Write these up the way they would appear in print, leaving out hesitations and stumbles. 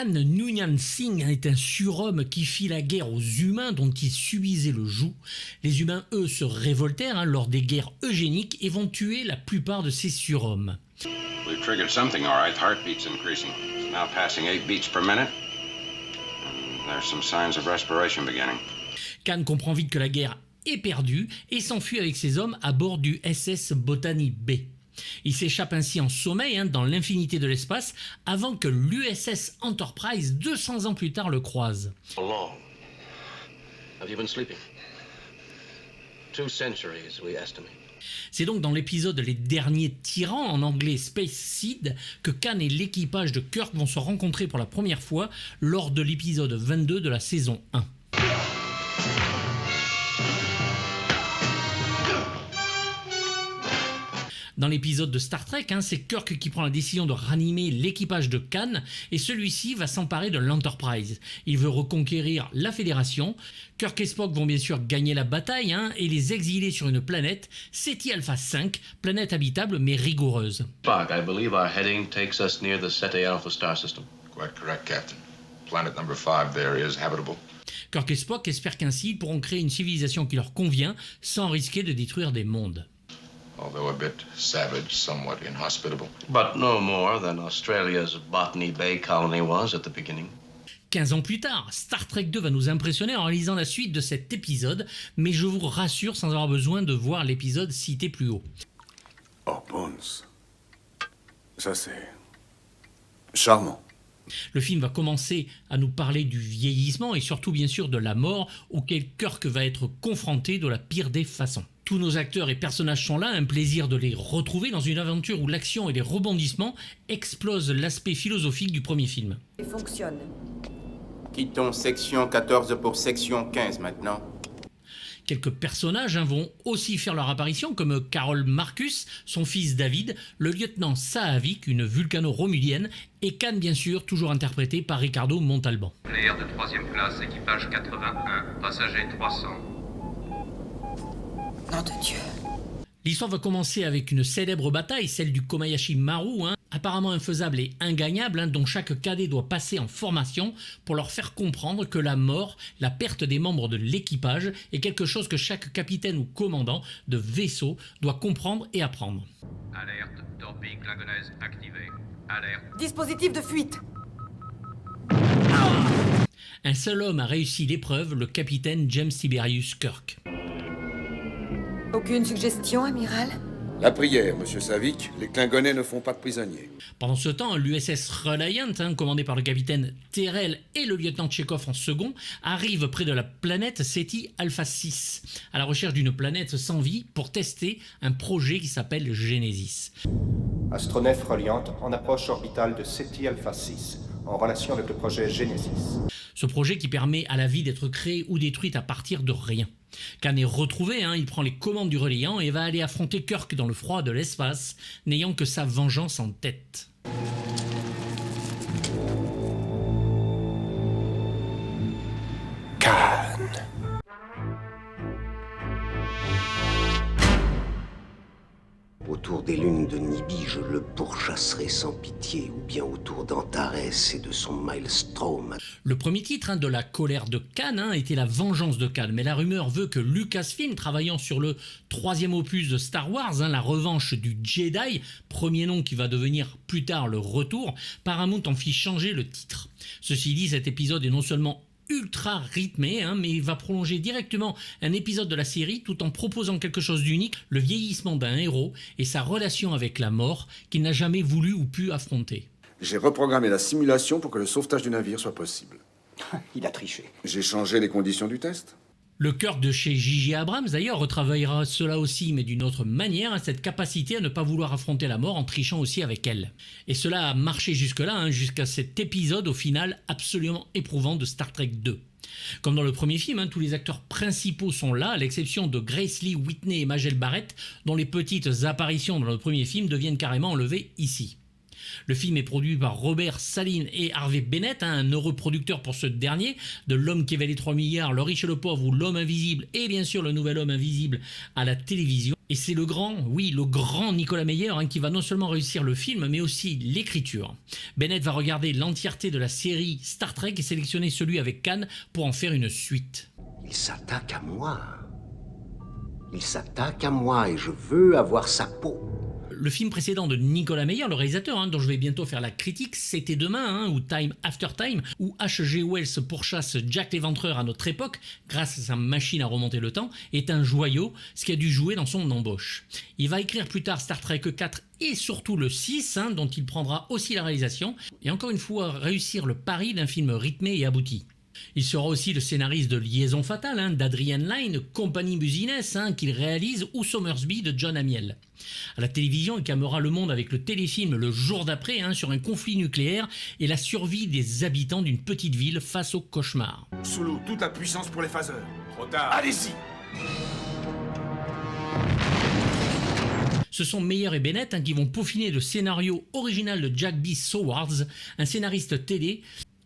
Khan Noonien Singh est un surhomme qui fit la guerre aux humains dont il subissait le joug. Les humains, eux, se révoltèrent lors des guerres eugéniques et vont tuer la plupart de ces surhommes. We've triggered something, all right. Heartbeat's increasing. It's now passing 8 beats per minute. And there's some signs of respiration beginning. Khan comprend vite que la guerre est perdue et s'enfuit avec ses hommes à bord du SS Botany Bay. Il s'échappe ainsi en sommeil dans l'infinité de l'espace avant que l'USS Enterprise, 200 ans plus tard, le croise. How long have you been sleeping? 2 centuries, we estimate. C'est donc dans l'épisode Les Derniers Tyrans, en anglais Space Seed, que Khan et l'équipage de Kirk vont se rencontrer pour la première fois lors de l'épisode 22 de la saison 1. Dans l'épisode de Star Trek, c'est Kirk qui prend la décision de ranimer l'équipage de Khan et celui-ci va s'emparer de l'Enterprise. Il veut reconquérir la Fédération. Kirk et Spock vont bien sûr gagner la bataille et les exiler sur une planète, Ceti Alpha 5, planète habitable mais rigoureuse. Spock, I believe our heading takes us near the Ceti Alpha star system. Quite correct, Captain. Planet number 5 there is habitable. Kirk et Spock espèrent qu'ainsi ils pourront créer une civilisation qui leur convient sans risquer de détruire des mondes. Although a bit savage, somewhat inhospitable. But no more than Australia's Botany Bay colony was at the beginning. 15 ans plus tard, Star Trek 2 va nous impressionner en réalisant la suite de cet épisode, mais je vous rassure sans avoir besoin de voir l'épisode cité plus haut. Oh, Bones. Ça, c'est charmant. Le film va commencer à nous parler du vieillissement et surtout bien sûr de la mort auquel Kirk va être confronté de la pire des façons. Tous nos acteurs et personnages sont là, un plaisir de les retrouver dans une aventure où l'action et les rebondissements explosent l'aspect philosophique du premier film. Il fonctionne. Quittons section 14 pour section 15 maintenant. Quelques personnages vont aussi faire leur apparition, comme Carol Marcus, son fils David, le lieutenant Saavik, une vulcano-romulienne, et Khan bien sûr, toujours interprété par Ricardo Montalban. Player de 3e classe, équipage 81, passager 300. Nom de Dieu. L'histoire va commencer avec une célèbre bataille, celle du Kobayashi Maru, apparemment infaisable et ingagnable, dont chaque cadet doit passer en formation pour leur faire comprendre que la mort, la perte des membres de l'équipage, est quelque chose que chaque capitaine ou commandant de vaisseau doit comprendre et apprendre. Alerte, torpille klingonaise activée. Alerte. Dispositif de fuite. Un seul homme a réussi l'épreuve, le capitaine James Tiberius Kirk. Aucune suggestion, amiral? La prière, monsieur Saavik, les Klingonais ne font pas de prisonniers. Pendant ce temps, l'USS Reliant, commandé par le capitaine Terrell et le lieutenant Chekhov en second, arrive près de la planète Ceti Alpha 6, à la recherche d'une planète sans vie pour tester un projet qui s'appelle Genesis. Astronef Reliant en approche orbitale de Ceti Alpha 6, en relation avec le projet Genesis. Ce projet qui permet à la vie d'être créée ou détruite à partir de rien. Khan est retrouvé, il prend les commandes du Reliant et va aller affronter Kirk dans le froid de l'espace, n'ayant que sa vengeance en tête. Khan. Autour des lunes de Nibi, je le pourchasserai sans pitié, ou bien autour d'Antares et de son Maelstrom. Le premier titre de la colère de Khan était La vengeance de Khan, mais la rumeur veut que Lucasfilm, travaillant sur le 3e opus de Star Wars, La revanche du Jedi, premier nom qui va devenir plus tard le retour, Paramount en fit changer le titre. Ceci dit, cet épisode est non seulement ultra rythmé, mais il va prolonger directement un épisode de la série tout en proposant quelque chose d'unique, le vieillissement d'un héros et sa relation avec la mort qu'il n'a jamais voulu ou pu affronter. J'ai reprogrammé la simulation pour que le sauvetage du navire soit possible. Il a triché. J'ai changé les conditions du test. Le Kirk de chez J.J. Abrams, d'ailleurs, retravaillera cela aussi, mais d'une autre manière, cette capacité à ne pas vouloir affronter la mort en trichant aussi avec elle. Et cela a marché jusque-là, jusqu'à cet épisode, au final, absolument éprouvant de Star Trek 2. Comme dans le premier film, tous les acteurs principaux sont là, à l'exception de Grace Lee Whitney et Majel Barrett, dont les petites apparitions dans le premier film deviennent carrément enlevées ici. Le film est produit par Robert Saline et Harvey Bennett, un heureux producteur pour ce dernier, de L'homme qui valait 3 milliards, Le riche et le pauvre ou L'homme invisible, et bien sûr Le nouvel homme invisible à la télévision. Et c'est le grand Nicolas Meyer qui va non seulement réussir le film, mais aussi l'écriture. Bennett va regarder l'entièreté de la série Star Trek et sélectionner celui avec Khan pour en faire une suite. Il s'attaque à moi. Il s'attaque à moi et je veux avoir sa peau. Le film précédent de Nicolas Meyer, le réalisateur, dont je vais bientôt faire la critique, C'était demain, ou Time After Time, où H.G. Wells pourchasse Jack l'Éventreur à notre époque, grâce à sa machine à remonter le temps, est un joyau, ce qui a dû jouer dans son embauche. Il va écrire plus tard Star Trek 4 et surtout le 6, dont il prendra aussi la réalisation, et encore une fois réussir le pari d'un film rythmé et abouti. Il sera aussi le scénariste de Liaison fatale, d'Adrian Lyne, Compagnie Business, qu'il réalise, ou Somersby de John Amiel. À la télévision, il calmera le monde avec le téléfilm Le jour d'après, sur un conflit nucléaire et la survie des habitants d'une petite ville face au cauchemar. Sous l'eau, toute la puissance pour les phaseurs. Trop tard. Allez-y. Ce sont Meyer et Bennett qui vont peaufiner le scénario original de Jack B. Sowards, un scénariste télé,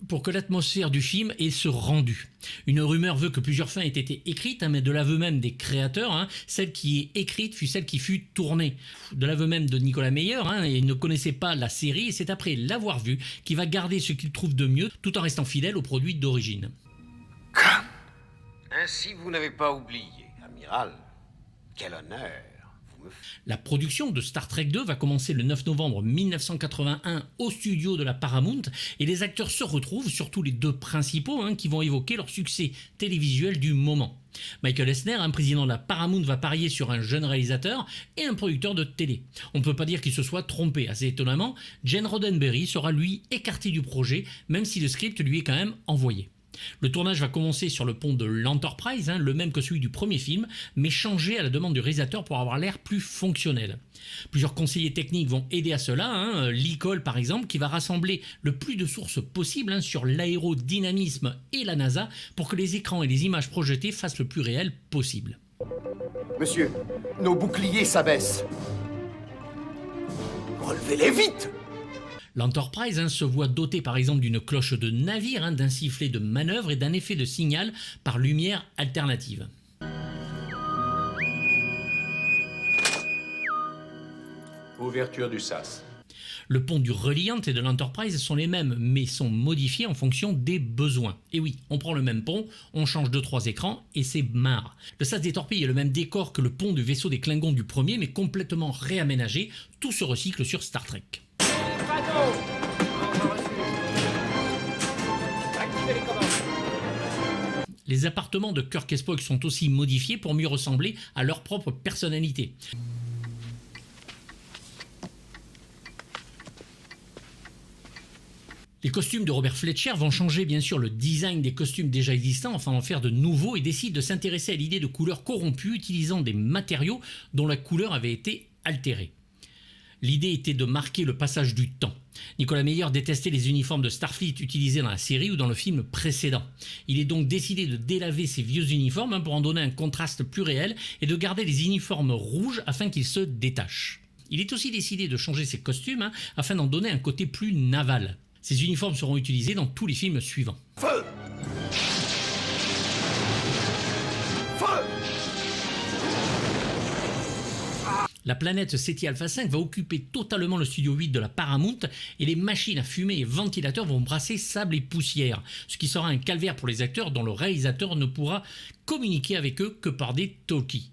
pour que l'atmosphère du film ait ce rendu. Une rumeur veut que plusieurs fins aient été écrites, mais de l'aveu même des créateurs, celle qui est écrite fut celle qui fut tournée. De l'aveu même de Nicolas Meyer, il ne connaissait pas la série, et c'est après l'avoir vue qu'il va garder ce qu'il trouve de mieux, tout en restant fidèle au produit d'origine. Ainsi, vous n'avez pas oublié, amiral. Quel honneur. La production de Star Trek 2 va commencer le 9 novembre 1981 au studio de la Paramount et les acteurs se retrouvent, surtout les deux principaux, qui vont évoquer leur succès télévisuel du moment. Michael Eisner, président de la Paramount, va parier sur un jeune réalisateur et un producteur de télé. On ne peut pas dire qu'il se soit trompé. Assez étonnamment, Gene Roddenberry sera lui écarté du projet, même si le script lui est quand même envoyé. Le tournage va commencer sur le pont de l'Enterprise, le même que celui du premier film, mais changé à la demande du réalisateur pour avoir l'air plus fonctionnel. Plusieurs conseillers techniques vont aider à cela, Lee Cole par exemple, qui va rassembler le plus de sources possibles sur l'aérodynamisme et la NASA pour que les écrans et les images projetées fassent le plus réel possible. Monsieur, nos boucliers s'abaissent. Relevez-les vite! L'Enterprise se voit dotée par exemple d'une cloche de navire, d'un sifflet de manœuvre et d'un effet de signal par lumière alternative. Ouverture du SAS. Le pont du Reliant et de l'Enterprise sont les mêmes, mais sont modifiés en fonction des besoins. Et oui, on prend le même pont, on change 2-3 écrans et c'est marre. Le SAS des torpilles est le même décor que le pont du vaisseau des Klingons du premier, mais complètement réaménagé. Tout se recycle sur Star Trek. Les appartements de Kirk et Spock sont aussi modifiés pour mieux ressembler à leur propre personnalité. Les costumes de Robert Fletcher vont changer bien sûr le design des costumes déjà existants afin d'en faire de nouveaux et décident de s'intéresser à l'idée de couleurs corrompues utilisant des matériaux dont la couleur avait été altérée. L'idée était de marquer le passage du temps. Nicolas Meyer détestait les uniformes de Starfleet utilisés dans la série ou dans le film précédent. Il est donc décidé de délaver ces vieux uniformes pour en donner un contraste plus réel et de garder les uniformes rouges afin qu'ils se détachent. Il est aussi décidé de changer ses costumes afin d'en donner un côté plus naval. Ces uniformes seront utilisés dans tous les films suivants. Feu! Feu! La planète Ceti Alpha 5 va occuper totalement le studio 8 de la Paramount et les machines à fumer et ventilateurs vont brasser sable et poussière, ce qui sera un calvaire pour les acteurs dont le réalisateur ne pourra communiquer avec eux que par des talkies.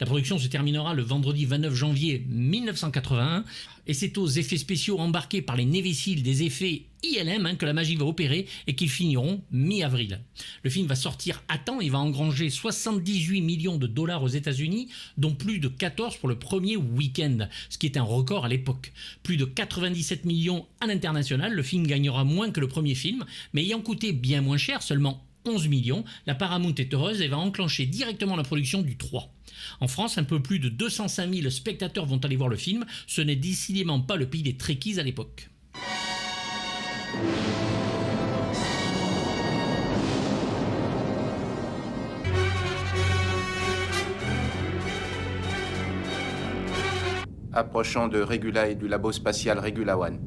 La production se terminera le vendredi 29 janvier 1981 et c'est aux effets spéciaux embarqués par les Navy Seals des effets ILM que la magie va opérer et qu'ils finiront mi-avril. Le film va sortir à temps et va engranger 78 millions de dollars aux États-Unis, dont plus de 14 pour le premier week-end, ce qui est un record à l'époque. Plus de 97 millions à l'international, le film gagnera moins que le premier film, mais ayant coûté bien moins cher, seulement 11 millions, la Paramount est heureuse et va enclencher directement la production du 3. En France, un peu plus de 205 000 spectateurs vont aller voir le film. Ce n'est décidément pas le pays des Trekkies à l'époque. Approchant de Regula et du labo spatial Regula One.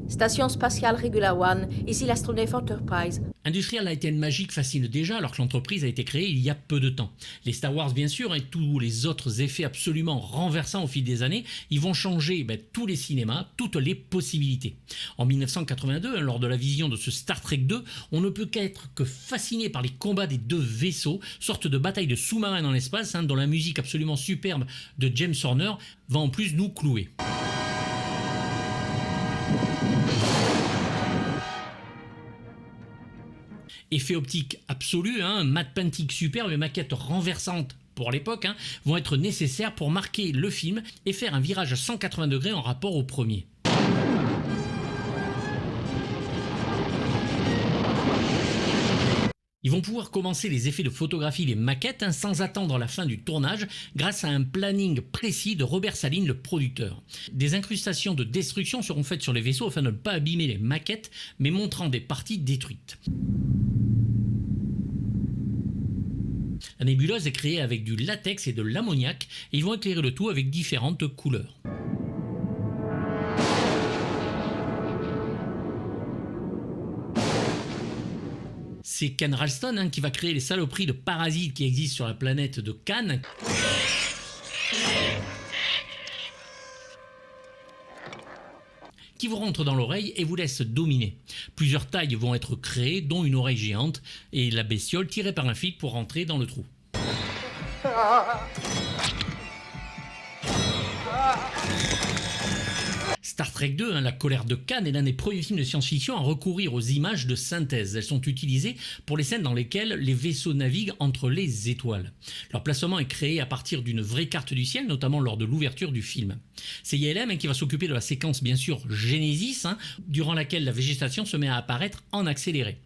Station spatiale Regular One, ici l'astronef Enterprise. Industrial Light and Magic fascine déjà alors que l'entreprise a été créée il y a peu de temps. Les Star Wars bien sûr et tous les autres effets absolument renversants au fil des années, ils vont changer tous les cinémas, toutes les possibilités. En 1982, lors de la vision de ce Star Trek 2, on ne peut qu'être fasciné par les combats des deux vaisseaux, sorte de bataille de sous-marins dans l'espace, dont la musique absolument superbe de James Horner va en plus nous clouer. Effet optique absolu, matte painting superbe et maquettes renversantes pour l'époque, vont être nécessaires pour marquer le film et faire un virage à 180 degrés en rapport au premier. Ils vont pouvoir commencer les effets de photographie des maquettes sans attendre la fin du tournage grâce à un planning précis de Robert Saline, le producteur. Des incrustations de destruction seront faites sur les vaisseaux afin de ne pas abîmer les maquettes mais montrant des parties détruites. La nébuleuse est créée avec du latex et de l'ammoniac et ils vont éclairer le tout avec différentes couleurs. C'est Ken Ralston qui va créer les saloperies de parasites qui existent sur la planète de Cannes. Qui vous rentre dans l'oreille et vous laisse dominer. Plusieurs tailles vont être créées, dont une oreille géante, et la bestiole tirée par un fil pour rentrer dans le trou. Star Trek 2, la colère de Khan, est l'un des premiers films de science-fiction à recourir aux images de synthèse. Elles sont utilisées pour les scènes dans lesquelles les vaisseaux naviguent entre les étoiles. Leur placement est créé à partir d'une vraie carte du ciel, notamment lors de l'ouverture du film. C'est ILM qui va s'occuper de la séquence bien sûr Genesis, durant laquelle la végétation se met à apparaître en accéléré.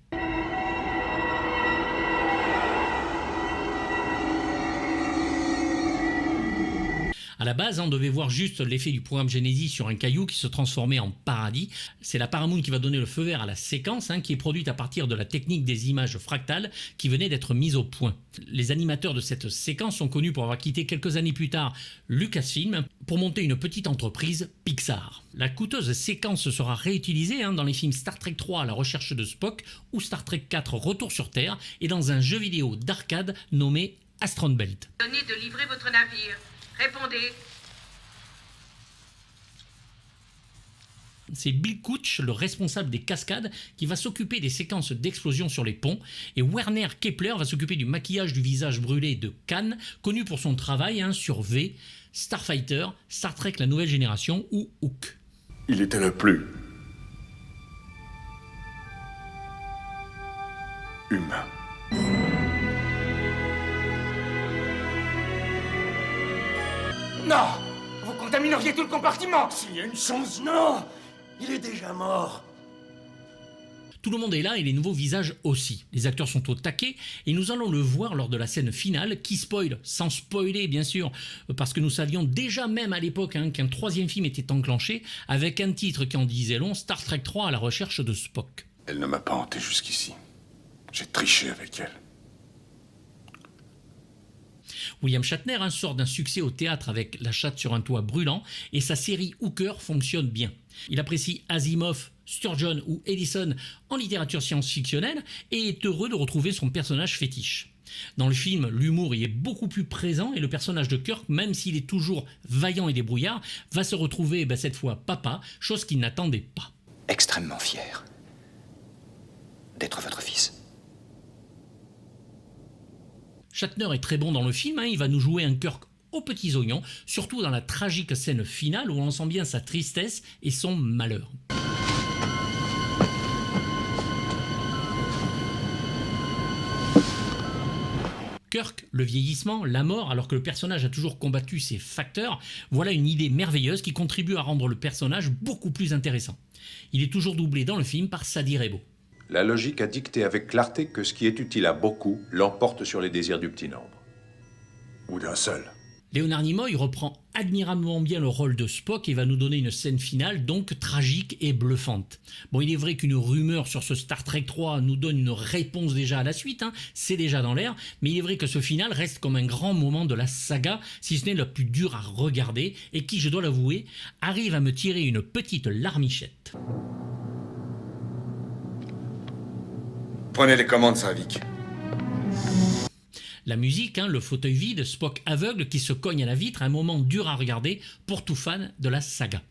À la base, on devait voir juste l'effet du programme Genesis sur un caillou qui se transformait en paradis. C'est la Paramount qui va donner le feu vert à la séquence, qui est produite à partir de la technique des images fractales qui venait d'être mise au point. Les animateurs de cette séquence sont connus pour avoir quitté quelques années plus tard Lucasfilm pour monter une petite entreprise, Pixar. La coûteuse séquence sera réutilisée dans les films Star Trek 3, La recherche de Spock, ou Star Trek 4, Retour sur Terre, et dans un jeu vidéo d'arcade nommé Astron Belt. Donnez de livrer votre navire. Répondez. C'est Bill Couch, le responsable des cascades, qui va s'occuper des séquences d'explosion sur les ponts, et Werner Kepler va s'occuper du maquillage du visage brûlé de Khan, connu pour son travail sur V, Starfighter, Star Trek La Nouvelle Génération ou Hook. Il était le plus humain. Non! Vous contamineriez tout le compartiment! S'il y a une chance, non! Il est déjà mort! Tout le monde est là et les nouveaux visages aussi. Les acteurs sont au taquet et nous allons le voir lors de la scène finale qui spoil, sans spoiler bien sûr, parce que nous savions déjà même à l'époque qu'un troisième film était enclenché avec un titre qui en disait long, Star Trek 3 à la recherche de Spock. Elle ne m'a pas hanté jusqu'ici. J'ai triché avec elle. William Shatner sort d'un succès au théâtre avec La chatte sur un toit brûlant et sa série Hooker fonctionne bien. Il apprécie Asimov, Sturgeon ou Ellison en littérature science-fictionnelle et est heureux de retrouver son personnage fétiche. Dans le film, l'humour y est beaucoup plus présent et le personnage de Kirk, même s'il est toujours vaillant et débrouillard, va se retrouver cette fois papa, chose qu'il n'attendait pas. Extrêmement fier d'être votre fils. Shatner est très bon dans le film, il va nous jouer un Kirk aux petits oignons, surtout dans la tragique scène finale où on sent bien sa tristesse et son malheur. Kirk, le vieillissement, la mort, alors que le personnage a toujours combattu ces facteurs, voilà une idée merveilleuse qui contribue à rendre le personnage beaucoup plus intéressant. Il est toujours doublé dans le film par Sadie Rebo. La logique a dicté avec clarté que ce qui est utile à beaucoup l'emporte sur les désirs du petit nombre. Ou d'un seul. Leonard Nimoy reprend admirablement bien le rôle de Spock et va nous donner une scène finale donc tragique et bluffante. Bon, il est vrai qu'une rumeur sur ce Star Trek 3 nous donne une réponse déjà à la suite, c'est déjà dans l'air, mais il est vrai que ce final reste comme un grand moment de la saga, si ce n'est le plus dur à regarder, et qui, je dois l'avouer, arrive à me tirer une petite larmichette. Prenez les commandes, Savick. La musique, le fauteuil vide, Spock aveugle qui se cogne à la vitre, un moment dur à regarder pour tout fan de la saga.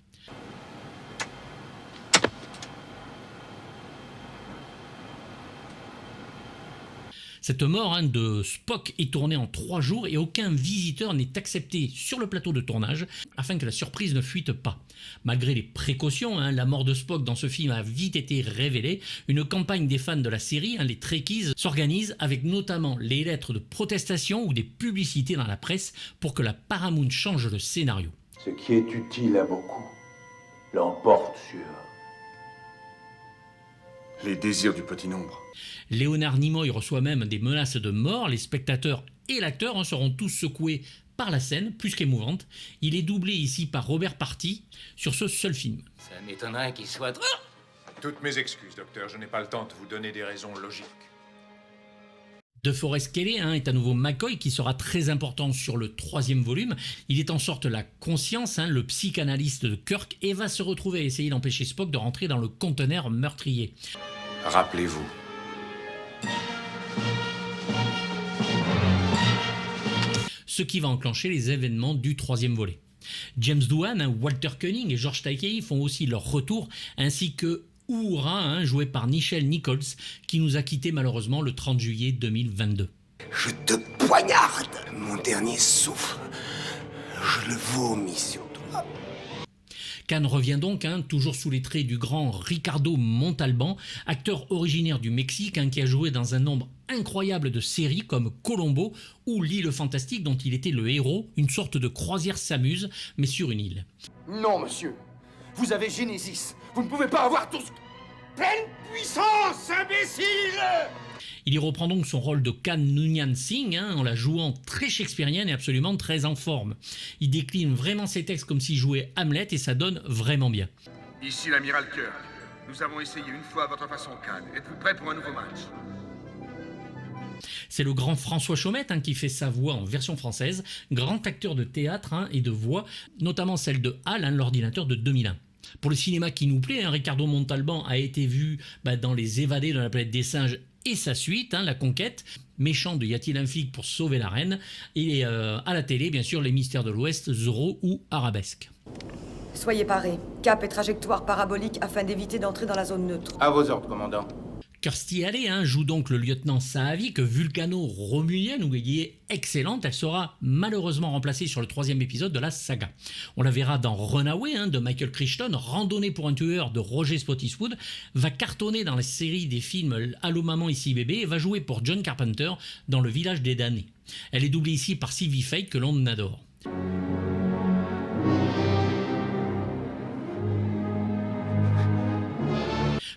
Cette mort de Spock est tournée en 3 jours et aucun visiteur n'est accepté sur le plateau de tournage afin que la surprise ne fuite pas. Malgré les précautions, la mort de Spock dans ce film a vite été révélée. Une campagne des fans de la série, les Trekkies, s'organise avec notamment les lettres de protestation ou des publicités dans la presse pour que la Paramount change le scénario. Ce qui est utile à beaucoup l'emporte sur les désirs du petit nombre. Leonard Nimoy reçoit même des menaces de mort. Les spectateurs et l'acteur seront tous secoués par la scène, plus qu'émouvante. Il est doublé ici par Robert Party sur ce seul film. Ça m'étonnerait qu'il soit... Toutes mes excuses, docteur. Je n'ai pas le temps de vous donner des raisons logiques. DeForest Kelley est à nouveau McCoy qui sera très important sur le 3e volume. Il est en sorte la conscience, le psychanalyste de Kirk, et va se retrouver à essayer d'empêcher Spock de rentrer dans le conteneur meurtrier. Rappelez-vous. Ce qui va enclencher les événements du 3e volet. James Doohan, Walter Koenig et George Takei font aussi leur retour, ainsi que Uhura, joué par Nichelle Nichols, qui nous a quittés malheureusement le 30 juillet 2022. Je te poignarde, mon dernier souffle. Je le vomis sur toi. Khan revient donc, toujours sous les traits du grand Ricardo Montalban, acteur originaire du Mexique, qui a joué dans un nombre incroyable de séries comme Colombo ou L'île fantastique dont il était le héros, une sorte de croisière s'amuse, mais sur une île. Non, monsieur. Vous avez Genesis. Vous ne pouvez pas avoir tout ce... Pleine puissance, imbécile! Il y reprend donc son rôle de Khan Noonien Singh, en la jouant très shakespearienne et absolument très en forme. Il décline vraiment ses textes comme s'il jouait Hamlet et ça donne vraiment bien. Ici l'amiral Kirk. Nous avons essayé une fois à votre façon, Khan. Êtes-vous prêt pour un nouveau match? C'est le grand François Chaumette qui fait sa voix en version française, grand acteur de théâtre et de voix, notamment celle de Hal, l'ordinateur de 2001. Pour le cinéma qui nous plaît, Ricardo Montalban a été vu dans Les Évadés de la planète des singes et sa suite, La Conquête, méchant de Y a-t-il un flic pour sauver la reine, et à la télé, bien sûr, Les Mystères de l'Ouest, Zorro ou Arabesque. Soyez parés. Cap et trajectoire parabolique afin d'éviter d'entrer dans la zone neutre. À vos ordres, commandant. Kirstie Alley joue donc le lieutenant Saavik, vulcano-romulienne, où elle est excellente. Elle sera malheureusement remplacée sur le 3e épisode de la saga. On la verra dans Runaway de Michael Crichton, Randonnée pour un tueur de Roger Spottiswoode, va cartonner dans la série des films Allô maman ici bébé et va jouer pour John Carpenter dans Le Village des damnés. Elle est doublée ici par Sylvie Fate que l'on adore.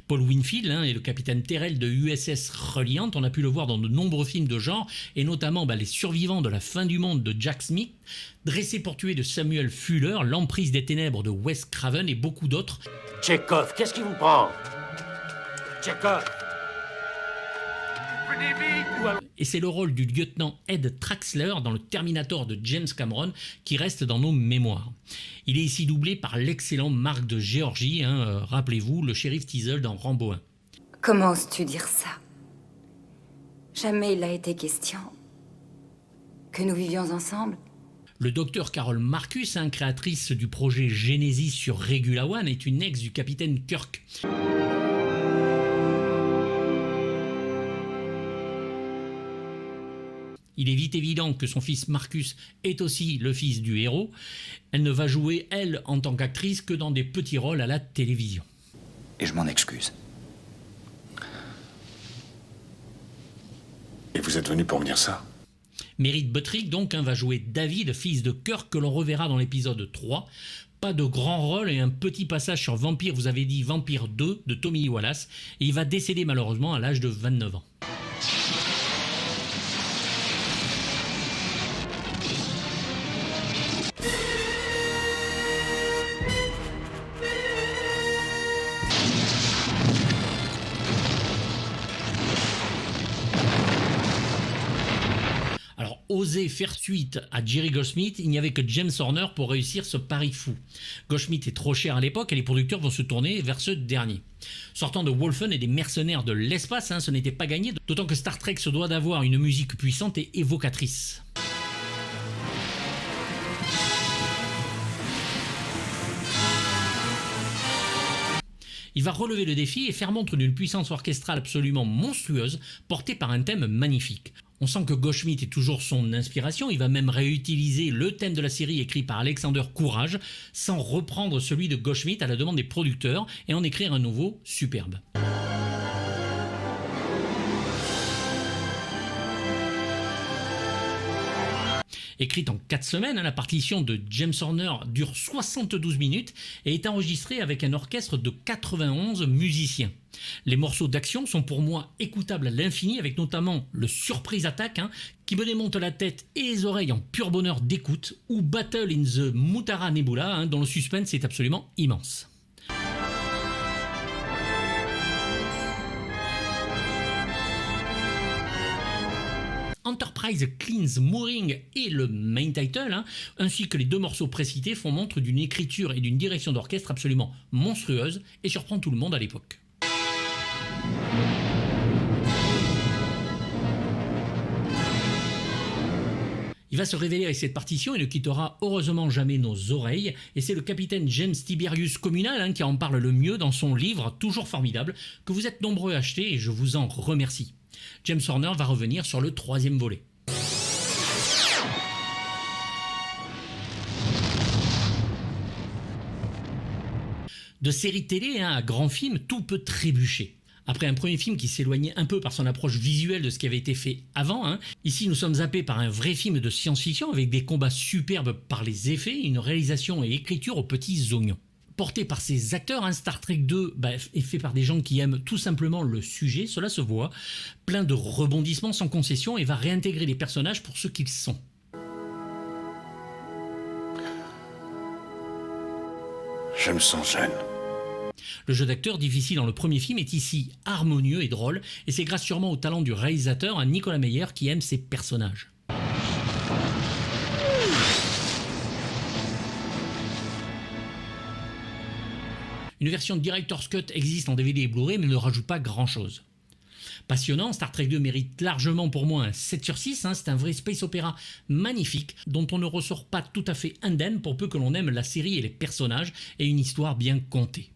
Paul Winfield est le capitaine Terrell de USS Reliant. On a pu le voir dans de nombreux films de genre, et notamment Les Survivants de la fin du monde de Jack Smith, Dressé pour tuer de Samuel Fuller, L'Emprise des ténèbres de Wes Craven et beaucoup d'autres. Tchekhov, qu'est-ce qui vous prend? Tchekhov! Venez vite! Et c'est le rôle du lieutenant Ed Traxler dans le Terminator de James Cameron qui reste dans nos mémoires. Il est ici doublé par l'excellent Marc de Géorgie, rappelez-vous, le shérif Teasle dans Rambo 1. Comment oses-tu dire ça? Jamais il a été question que nous vivions ensemble. Le docteur Carol Marcus, créatrice du projet Genesis sur Regula One, est une ex du capitaine Kirk. Il est vite évident que son fils Marcus est aussi le fils du héros. Elle ne va jouer, elle, en tant qu'actrice, que dans des petits rôles à la télévision. Et je m'en excuse. Et vous êtes venu pour me dire ça? Merritt Buttrick, donc, va jouer David, fils de Kirk, que l'on reverra dans l'épisode 3. Pas de grand rôle et un petit passage sur Vampire, vous avez dit Vampire 2 de Tommy Lee Wallace. Et il va décéder malheureusement à l'âge de 29 ans. osé faire suite à Jerry Goldsmith, il n'y avait que James Horner pour réussir ce pari fou. Goldsmith est trop cher à l'époque et les producteurs vont se tourner vers ce dernier. Sortant de Wolfen et des mercenaires de l'espace, ce n'était pas gagné, d'autant que Star Trek se doit d'avoir une musique puissante et évocatrice. Il va relever le défi et faire montre d'une puissance orchestrale absolument monstrueuse, portée par un thème magnifique. On sent que Goldschmidt est toujours son inspiration, il va même réutiliser le thème de la série écrit par Alexander Courage, sans reprendre celui de Goldschmidt à la demande des producteurs, et en écrire un nouveau superbe. Écrite en 4 semaines, la partition de James Horner dure 72 minutes et est enregistrée avec un orchestre de 91 musiciens. Les morceaux d'action sont pour moi écoutables à l'infini, avec notamment le Surprise Attack, qui me démonte la tête et les oreilles en pur bonheur d'écoute, ou Battle in the Mutara Nebula, dont le suspense est absolument immense. Enterprise Cleans Mooring et le main title, ainsi que les 2 morceaux précités, font montre d'une écriture et d'une direction d'orchestre absolument monstrueuse et surprend tout le monde à l'époque. Il va se révéler avec cette partition et ne quittera heureusement jamais nos oreilles, et c'est le capitaine James Tiberius Communal qui en parle le mieux dans son livre toujours formidable, que vous êtes nombreux à acheter et je vous en remercie. James Horner va revenir sur le 3e volet. De série télé à grand film, tout peut trébucher. Après un premier film qui s'éloignait un peu par son approche visuelle de ce qui avait été fait avant, ici nous sommes zappés par un vrai film de science-fiction avec des combats superbes par les effets, une réalisation et écriture aux petits oignons. Porté par ses acteurs, Star Trek 2 est fait par des gens qui aiment tout simplement le sujet, cela se voit, plein de rebondissements sans concession, et va réintégrer les personnages pour ce qu'ils sont. Je me sens jeune. Le jeu d'acteur difficile dans le premier film est ici harmonieux et drôle, et c'est grâce sûrement au talent du réalisateur, Nicolas Meyer, qui aime ses personnages. Une version Director's Cut existe en DVD et Blu-ray, mais ne rajoute pas grand-chose. Passionnant, Star Trek 2 mérite largement pour moi un 7/6, c'est un vrai space opéra magnifique, dont on ne ressort pas tout à fait indemne pour peu que l'on aime la série et les personnages, et une histoire bien contée.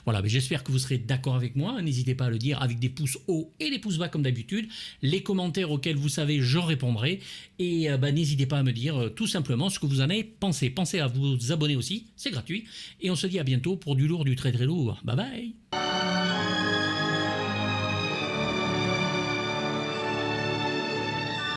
Voilà, j'espère que vous serez d'accord avec moi, n'hésitez pas à le dire avec des pouces hauts et des pouces bas comme d'habitude, les commentaires auxquels vous savez je répondrai, et n'hésitez pas à me dire tout simplement ce que vous en avez pensé. Pensez à vous abonner aussi, c'est gratuit, et on se dit à bientôt pour du lourd, du très très lourd. Bye bye.